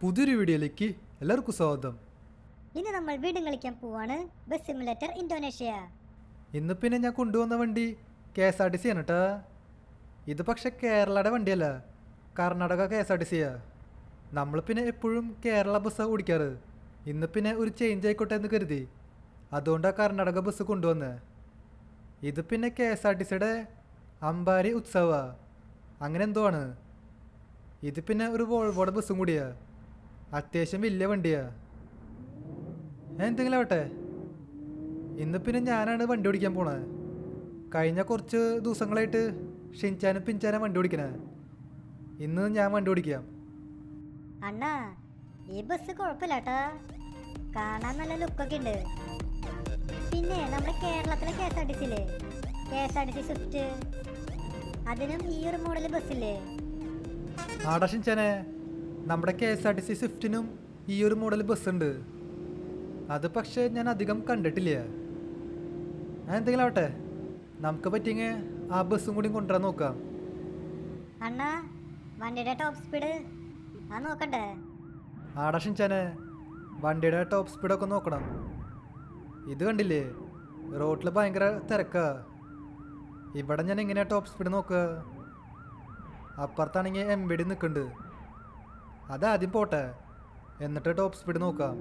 പുതിയൊരു വീഡിയോയിലേക്ക് എല്ലാവർക്കും സ്വാഗതം. ഇന്ന് നമ്മൾ വീണ്ടും കളിക്കാൻ പോവാണ് ബസ് സിമുലേറ്റർ ഇന്തോനേഷ്യ. ഇന്ന് പിന്നെ ഞാൻ കൊണ്ടുവന്ന വണ്ടി KSRTC ആണ് കേട്ടോ. ഇത് പക്ഷെ കേരളയുടെ വണ്ടിയല്ല, കർണാടക KSRTCയാ. നമ്മൾ പിന്നെ എപ്പോഴും കേരള ബസ്സാണ് ഓടിക്കാറ്. ഇന്ന് പിന്നെ ഒരു ചേഞ്ച് ആയിക്കോട്ടെ എന്ന് കരുതി, അതുകൊണ്ടാണ് കർണാടക ബസ് കൊണ്ടുവന്നത്. ഇത് പിന്നെ KSRTCയുടെ അമ്പാരി ഉത്സവ അങ്ങനെ എന്തോ ആണ്. ഇത് പിന്നെ ഒരു വോൾവോയുടെ ബസ്സും കൂടിയാ, അത്യാവശ്യം വലിയ വണ്ടിയാ. എന്തെങ്കിലും ആവട്ടെ, ഇന്ന് പിന്നെ ഞാനാണ് വണ്ടി ഓടിക്കാൻ പോണത്. കഴിഞ്ഞ കുറച്ച് ദിവസങ്ങളായിട്ട് ഷിൻചാനും പിൻചാനും വണ്ടി ഓടിക്കണേ. ഇന്ന് ഞാൻ വണ്ടി ഓടിക്കാം. അണ്ണാ, ഈ ബസ് കുഴപ്പമില്ല കേട്ടാ, കാണാൻ നല്ല ലുക്കൊക്കെ ഉണ്ട്. പിന്നെ നമ്മുടെ കേരളത്തിലെ KSRTCയില്ലേ, KSRTC സ്വിഫ്റ്റ്, അതിനും ഈ ഒരു മോഡൽ ബസ്സില്ലേ? ആടാ ഷിൻചാനെ, നമ്മുടെ KSRTC സ്വിഫ്റ്റിനും ഈ ഒരു മോഡൽ ബസ്സുണ്ട്. അത് പക്ഷേ ഞാൻ അധികം കണ്ടിട്ടില്ല. എന്തെങ്കിലും ആവട്ടെ, നമുക്ക് പറ്റിയെങ്കിൽ ആ ബസ്സും കൂടി കൊണ്ടുവരാൻ നോക്കാം. അണ്ണാ, വണ്ടിയുടെ ടോപ്പ് സ്പീഡ് ആ നോക്കണ്ടേ? ആടാ ഷിൻചാനെ, വണ്ടിയുടെ ടോപ്പ് സ്പീഡൊക്കെ നോക്കണം. ഇത് കണ്ടില്ലേ, റോഡിൽ ഭയങ്കര തിരക്കാ. ഇവിടെ ഞാൻ എങ്ങനെയാ ടോപ്പ് സ്പീഡ് നോക്കുക? അപ്പുറത്താണെങ്കിൽ MVD നിൽക്കുന്നുണ്ട്. അതാദ്യം പോട്ടെ, എന്നിട്ട് ടോപ്പ് സ്പീഡ് നോക്കാം.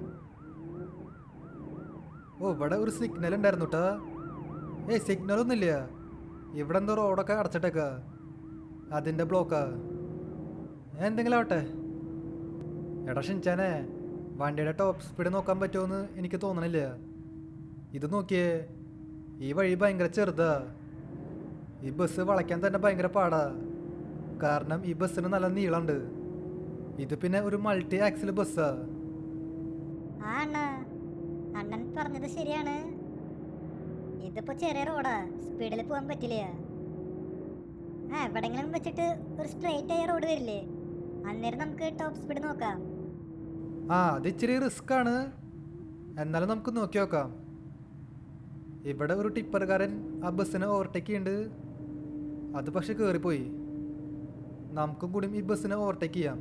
ഓ, ഇവിടെ ഒരു സിഗ്നൽ ഉണ്ടായിരുന്നു കേട്ടോ. സിഗ്നലൊന്നുമില്ല. ഇവിടെ എന്തോ റോഡൊക്കെ അടച്ചിട്ടേക്കാ, അതിൻ്റെ ബ്ലോക്കാ. എന്തെങ്കിലും ആവട്ടെ. എടാ ഷിൻചാനെ, വണ്ടിയുടെ ടോപ്പ് സ്പീഡ് നോക്കാൻ പറ്റുമോയെന്ന് എനിക്ക് തോന്നണില്ല. ഇത് നോക്കിയേ, ഈ വഴി ഭയങ്കര ചെറുതാ. ഈ ബസ് വളയ്ക്കാൻ തന്നെ ഭയങ്കര പാടാ, കാരണം ഈ ബസ്സിന് നല്ല നീളമുണ്ട്. ഇത് പിന്നെ ഒരു മൾട്ടി ആക്സിൽ ബസ്സാ. ആ അണ്ണാ, അണ്ണൻ പറഞ്ഞത് ശരിയാണ്. ഇതിപ്പോ ചെറിയ റോഡാ, സ്പീഡിൽ പോകാൻ പറ്റില്ല. എവിടെങ്കിലും വെച്ചിട്ട് ഒരു സ്ട്രെയിറ്റ് ആയ റോഡ് വരില്ലേ, അന്നേരം നമുക്ക് ടോപ്പ് സ്പീഡ് നോക്കാം. അത് ഇച്ചിരി റിസ്ക് ആണ്, എന്നാലും നമുക്ക് നോക്കി നോക്കാം. ഇവിടെ ഒരു ടിപ്പർകാരൻ ആ ബസ്സിനെ ഓവർടേക്ക് ചെയ്യുന്നുണ്ട്. അത് പക്ഷെ കയറിപ്പോയി. നമുക്കും കൂടി ഈ ബസ്സിനെ ഓവർടേക്ക് ചെയ്യാം.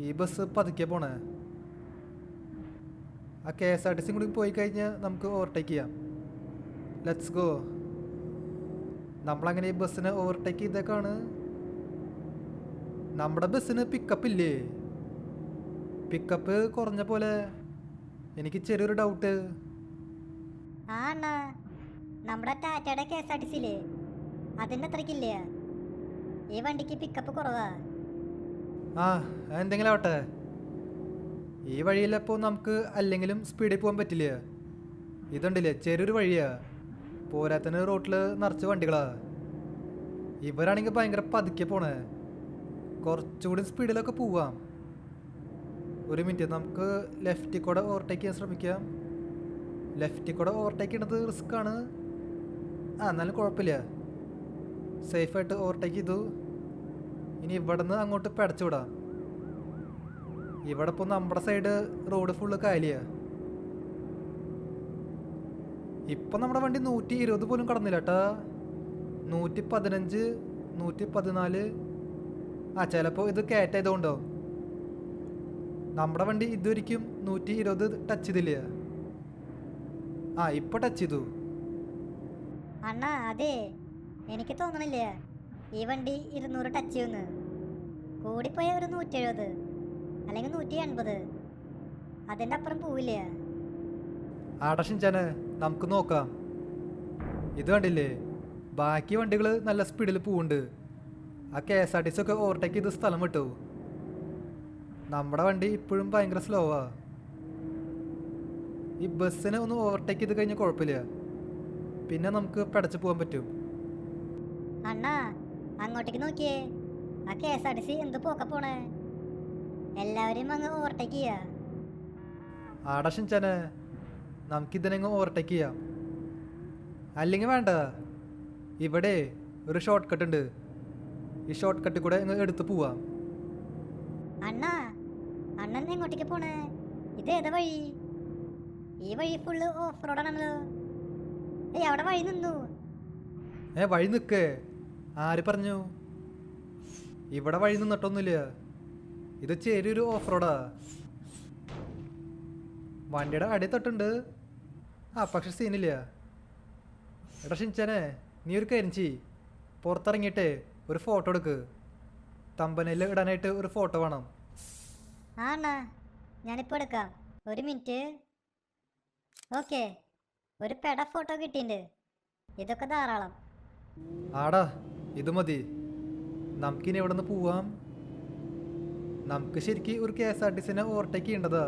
ഈ ബസ് പതുക്കെ പോണേ. ആ KSRTC കൂടി പോയി കഴിഞ്ഞാൽ നമുക്ക് ഓവർടേക്ക് ചെയ്യാം. Let's go. നമ്മളങ്ങനെ ഈ ബസ്സിനെ ഓവർടേക്ക് ചെയ്തേക്കാണ്. നമ്മുടെ ബസ്സിന് പിക്കപ്പ് ഇല്ലേ? പിക്കപ്പ് കുറഞ്ഞ പോലെ എനിക്ക് ചെറിയൊരു ഡൗട്ട്. ആ അണ്ണാ, നമ്മുടെ ടാറ്റയുടെ KSRTCയില്ലേ, അതിൻ്റെ അത്രയ്ക്കില്ല. ഈ വണ്ടിക്ക് പിക്കപ്പ് കുറവാ. എന്തെങ്കിലും ആവട്ടെ. ഈ വഴിയിലപ്പോൾ നമുക്ക് അല്ലെങ്കിലും സ്പീഡിൽ പോകാൻ പറ്റില്ല. ഇതുണ്ടല്ലേ, ചെറിയൊരു വഴിയാ, പോരാത്തന്നെ റോട്ടിൽ നിറച്ച് വണ്ടികളാ. ഇവരാണെങ്കിൽ ഭയങ്കര പതുക്കെ പോണേ. കുറച്ചുകൂടി സ്പീഡിലൊക്കെ പോവാം. ഒരു മിനിറ്റ്, നമുക്ക് ലെഫ്റ്റിൽ കൂടെ ഓവർടേക്ക് ചെയ്യാൻ ശ്രമിക്കാം. ലെഫ്റ്റിൽ കൂടെ ഓവർടേക്ക് ചെയ്യുന്നത് റിസ്ക് ആണ്. എന്നാലും കുഴപ്പമില്ല, സേഫായിട്ട് ഓവർടേക്ക് ചെയ്തു. ഇനി ഇവിടെ നിന്ന് അങ്ങോട്ട് പിടച്ചു വിടാം. ഇവിടെ ഇപ്പോൾ നമ്മുടെ സൈഡ് റോഡ് ഫുള്ള് കാലിയാ. ഇപ്പം നമ്മുടെ വണ്ടി 120 പോലും കടന്നില്ല കേട്ടാ. 115, 114. ചിലപ്പോൾ ഇത് കയറ്റായതുകൊണ്ടോ. നമ്മുടെ വണ്ടി ഇതുവരെയ്ക്കും 120 ടച്ച് ചെയ്തില്ല. ഇപ്പോൾ ടച്ച് ചെയ്തു. അണ്ണാ, അതെ, എനിക്ക് തോന്നണില്ല ഈ വണ്ടി 200 ടച്ച് ചെയ്യുമെന്ന്. കൂടിപ്പോയ ഒരു 170 അല്ലെങ്കിൽ 180, അതിൻ്റെ അപ്പുറം പോവില്ല. ആടാ ഷിൻചാനെ, നമുക്ക് നോക്കാം. ഇത് കണ്ടില്ലേ, ബാക്കി വണ്ടികൾ നല്ല സ്പീഡിൽ പോവുന്നുണ്ട്. ആ KSRTC ഒക്കെ ഓവർടേക്ക് ചെയ്ത് സ്ഥലം വിട്ടു. നമ്മുടെ വണ്ടി ഇപ്പോഴും ഭയങ്കര സ്ലോവാ. ഈ ബസ്സിനെ ഒന്ന് ഓവർടേക്ക് ചെയ്ത് കഴിഞ്ഞാൽ കുഴപ്പമില്ല, പിന്നെ നമുക്ക് പടച്ചു പോകാൻ പറ്റും. അണ്ണാ, അങ്ങോട്ടേക്ക് നോക്കിയേ, ആ KSRTC എന്ത് പോക്ക പോണേ. എല്ലാവരെയും അങ്ങ് ഓവർടേക്ക് ചെയ്യാ. ആടാ ഷിൻചാനെ, നമുക്കിതിനെങ്ങ് ഓവർടേക്ക് ചെയ്യാം. അല്ലെങ്കിൽ വേണ്ട, ഇവിടെ ഒരു ഷോർട്ട് കട്ട് ഉണ്ട്. ഈ ഷോർട്ട് കട്ടിൽ കൂടെ അങ്ങ് എടുത്ത് പോവാം. അണ്ണാ, അണ്ണൻ എങ്ങോട്ടേക്ക് പോണേ? ഇത് ഏതാ വഴി? ഈ വഴി ഫുള്ള് ഓഫ് റോഡാണല്ലോ. അവിടെ വഴി നിന്നു. വഴി നിൽക്കേ? ആര് പറഞ്ഞു? ഇവിടെ വഴി നിന്നിട്ടൊന്നുമില്ല. ഇത് ചെറിയൊരു ഓഫ് റോഡാ. വണ്ടിയുടെ അടി തൊട്ടുണ്ട്. പക്ഷെ സീനില്ല. എടാ ഷിൻചാനെ, നീ ഒരു കാര്യം ചെയ്യ്. പുറത്തിറങ്ങിയിട്ട് ഒരു ഫോട്ടോ എടുക്ക്. തമ്പനയിൽ ഇടാനായിട്ട് ഒരു ഫോട്ടോ വേണം. ആ അണ്ണാ, ഞാനിപ്പോൾ എടുക്കാം. ഒരു മിനിറ്റ്. ഓക്കെ, ഒരു പെട ഫോട്ടോ കിട്ടിയിട്ടുണ്ട്. ഇതൊക്കെ ധാരാളം. ആടാ, ഇത് മതി. നമുക്കിനി എവിടെ നിന്ന് പോവാം? നമുക്ക് ശരിക്കും ഒരു KSRTC ഓവർടേക്ക് ചെയ്യേണ്ടതാ.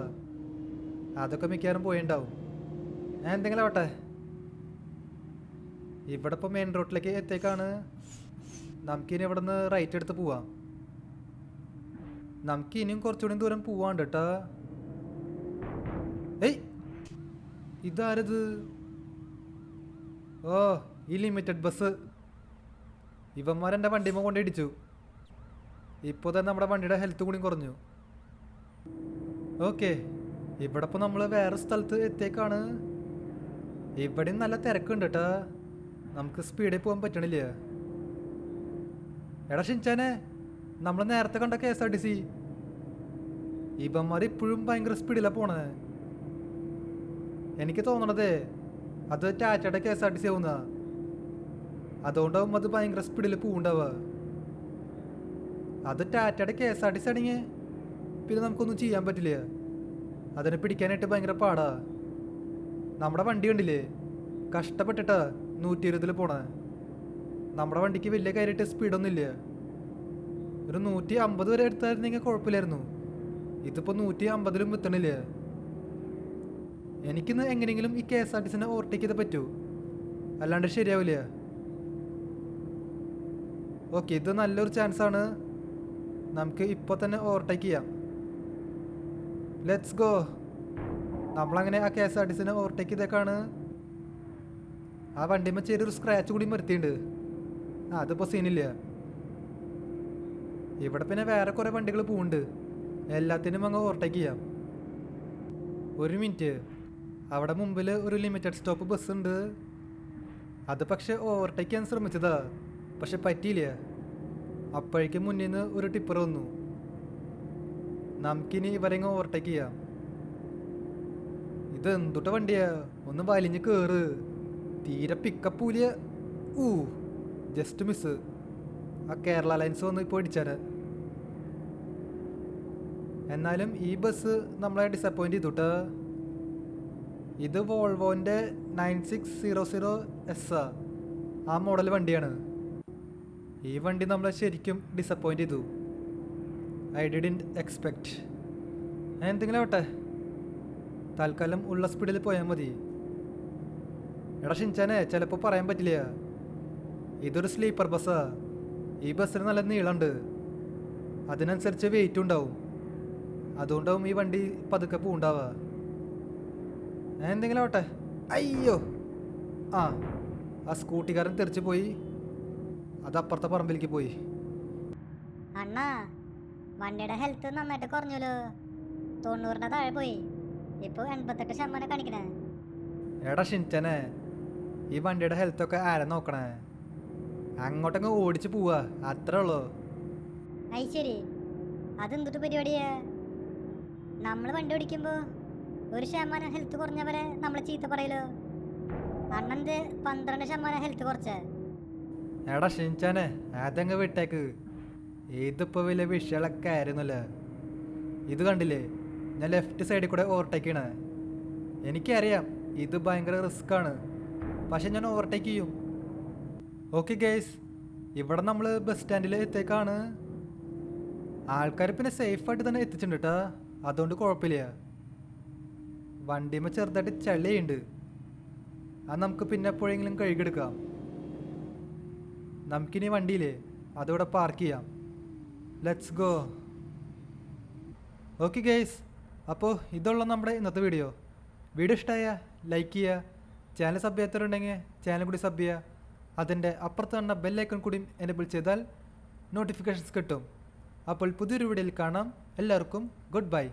അതൊക്കെ മിക്കവാറും പോയിണ്ടാവും. ഞാൻ എന്തെങ്കിലും ആവട്ടെ. ഇവിടെ ഇപ്പോൾ മെയിൻ റോഡിലേക്ക് എത്തിയേക്കാണ്. നമുക്കിനി ഇവിടെ നിന്ന് റൈറ്റ് എടുത്ത് പോവാം. നമുക്ക് ഇനിയും കുറച്ചുകൂടി ദൂരം പോവാണ്ട് കേട്ടാ. ഏയ്, ഇതാരത്? ഓ, ഈ ലിമിറ്റഡ് ബസ്. ഇവന്മാരെൻ്റെ വണ്ടിമ്മ കൊണ്ട് ഇടിച്ചു. ഇപ്പോൾ തന്നെ നമ്മുടെ വണ്ടിയുടെ ഹെൽത്ത് കൂടി കുറഞ്ഞു. ഓക്കെ, ഇവിടെ ഇപ്പോൾ നമ്മൾ വേറെ സ്ഥലത്ത് എത്തിയേക്കാണ്. ഇവിടെയും നല്ല തിരക്കുണ്ട് കേട്ടാ. നമുക്ക് സ്പീഡിൽ പോകാൻ പറ്റണില്ല. എടാ ഷിൻചാനെ, നമ്മൾ നേരത്തെ കണ്ട KSRTC. ഇവന്മാർ ഇപ്പോഴും ഭയങ്കര സ്പീഡിലാണ് പോണേ. എനിക്ക് തോന്നണതേ അത് ടാറ്റയുടെ KSRTC ആവുന്ന. അതുകൊണ്ടാവും അത് ഭയങ്കര സ്പീഡിൽ പോവുണ്ടാവുക. അത് ടാറ്റയുടെ KSRTC ആണെങ്കിൽ പിന്നെ നമുക്കൊന്നും ചെയ്യാൻ പറ്റില്ല. അതിനെ പിടിക്കാനായിട്ട് ഭയങ്കര പാടാ. നമ്മുടെ വണ്ടി കണ്ടില്ലേ, കഷ്ടപ്പെട്ടിട്ടാ 120 പോണേ. നമ്മുടെ വണ്ടിക്ക് വലിയ കാര്യമായിട്ട് സ്പീഡൊന്നും ഇല്ല. ഒരു 150 വരെ എടുത്തായിരുന്നെങ്കിൽ കുഴപ്പമില്ലായിരുന്നു. ഇതിപ്പോൾ 150 എത്തണില്ല. എനിക്കിന്ന് എങ്ങനെയെങ്കിലും ഈ KSRTC ഓവർടേക്ക് ചെയ്തേ പറ്റൂ, അല്ലാണ്ട് ശരിയാവില്ല. ഓക്കെ, ഇത് നല്ലൊരു ചാൻസാണ്. നമുക്ക് ഇപ്പോൾ തന്നെ ഓവർടേക്ക് ചെയ്യാം. Let's go. നമ്മളങ്ങനെ ആ KSRTC ഓവർടേക്ക് ചെയ്തേക്കാണ്. ആ വണ്ടിമ്മ ചെറിയൊരു സ്ക്രാച്ച് കൂടി വരുത്തിയിട്ടുണ്ട്. അതിപ്പോൾ സീനില്ല. ഇവിടെ പിന്നെ വേറെ കുറേ വണ്ടികൾ പോകുന്നുണ്ട്. എല്ലാത്തിനും അങ്ങ് ഓവർടേക്ക് ചെയ്യാം. ഒരു മിനിറ്റ്, അവിടെ മുമ്പിൽ ഒരു ലിമിറ്റഡ് സ്റ്റോപ്പ് ബസ് ഉണ്ട്. അത് പക്ഷെ ഓവർടേക്ക് ചെയ്യാൻ ശ്രമിച്ചതാ, പക്ഷെ പറ്റിയില്ല. അപ്പോഴേക്കും മുന്നിൽ നിന്ന് ഒരു ടിപ്പർ വന്നു. നമുക്കിനി ഇവരെങ്ങ് ഓവർടേക്ക് ചെയ്യാം. ഇത് എന്തുട്ട വണ്ടിയാ, ഒന്ന് വലിഞ്ഞ് കയറ്. തീരെ പിക്കപ്പൂലിയ. Just miss. ആ കേരള ലൈൻസ് വന്ന് ഇപ്പോൾ ഇടിച്ചാൽ. എന്നാലും ഈ ബസ് നമ്മളെ ഡിസപ്പോയിൻ്റ് ചെയ്തുട്ടാ. ഇത് വോൾവോൻ്റെ 9600S ആ മോഡൽ വണ്ടിയാണ്. ഈ വണ്ടി നമ്മളെ ശരിക്കും ഡിസപ്പോയിൻ്റ് ചെയ്തു. I didn't expect. എന്തെങ്കിലും ആവട്ടെ, തൽക്കാലം ഉള്ള സ്പീഡിൽ പോയാൽ മതി. എടാ ഷിൻചാനെ, ചിലപ്പോൾ പറയാൻ പറ്റില്ല. ഇതൊരു സ്ലീപ്പർ ബസ്സാ. ഈ ബസ്സിന് നല്ല നീളമുണ്ട്. അതിനനുസരിച്ച് വെയിറ്റും ഉണ്ടാവും. അതുകൊണ്ടാവും ഈ വണ്ടി പതുക്കെ പൂണ്ടാവുക. എന്തെങ്കിലും ആവട്ടെ. അയ്യോ, ആ സ്കൂട്ടിക്കാരൻ തെറിച്ച് പോയി. അത് അപ്പുറത്തെ പറമ്പിലേക്ക് പോയി. അണ്ണാ, വണ്ടിയുടെ ഹെൽത്ത് നന്നായിട്ട് കുറഞ്ഞല്ലോ. 90ന്റെ താഴെ പോയി. ഇപ്പോൾ 88% കാണിക്കണേ. എടാ ഷിൻചാനെ, ഈ വണ്ടിയുടെ ഹെൽത്തൊക്കെ ആരെ നോക്കണേ? അങ്ങോട്ടങ്ങ് ഓടിച്ച് പോവാ, അത്രേ ഉള്ളൂ. അയ് ശരി, അതെന്തൊട്ട് പരിപാടിയാ? നമ്മൾ വണ്ടി ഓടിക്കുമ്പോൾ 1% ഹെൽത്ത് കുറഞ്ഞവരെ നമ്മൾ ചീത്ത പറയലോ. അണ്ണന്ത് 12% ഹെൽത്ത് കുറച്ചേ. എടാ ഷിൻചാനെ, അതങ്ങ് വിട്ടേക്ക്. ഇതിപ്പോൾ വലിയ വിഷയങ്ങളൊക്കെ ആയിരുന്നല്ലോ. ഇത് കണ്ടില്ലേ, ഞാൻ ലെഫ്റ്റ് സൈഡിൽ കൂടെ ഓവർടേക്ക് ചെയ്യണേ. എനിക്കറിയാം ഇത് ഭയങ്കര റിസ്ക് ആണ്, പക്ഷെ ഞാൻ ഓവർടേക്ക് ചെയ്യും. ഓക്കെ ഗൈസ്, ഇവിടെ നമ്മൾ ബസ് സ്റ്റാൻഡിൽ എത്തിയേക്കാണ്. ആൾക്കാർ പിന്നെ സേഫായിട്ട് തന്നെ എത്തിച്ചിട്ടുണ്ട് കേട്ടോ. അതുകൊണ്ട് കുഴപ്പമില്ല. വണ്ടിയുമ്പോൾ ചെറുതായിട്ട് ചളിയുണ്ട്. അത് നമുക്ക് പിന്നെ എപ്പോഴെങ്കിലും കഴുകിയെടുക്കാം. നമുക്കിനി വണ്ടിയില്ലേ അതിവിടെ പാർക്ക് ചെയ്യാം. Let's go. ഓക്കെ ഗൈസ്, അപ്പോൾ ഇതുള്ള നമ്മുടെ ഇന്നത്തെ വീഡിയോ. വീഡിയോ ഇഷ്ടമായ ലൈക്ക് ചെയ്യുക. ചാനൽ സബ് ചെയ്യാത്തവരുണ്ടെങ്കിൽ ചാനൽ കൂടി സബ് ചെയ്യുക. അതിൻ്റെ അപ്പുറത്ത് തന്നെ ബെല്ലൈക്കൺ കൂടി എനേബിൾ ചെയ്താൽ നോട്ടിഫിക്കേഷൻസ് കിട്ടും. അപ്പോൾ പുതിയൊരു വീഡിയോയിൽ കാണാം. എല്ലാവർക്കും ഗുഡ് ബൈ.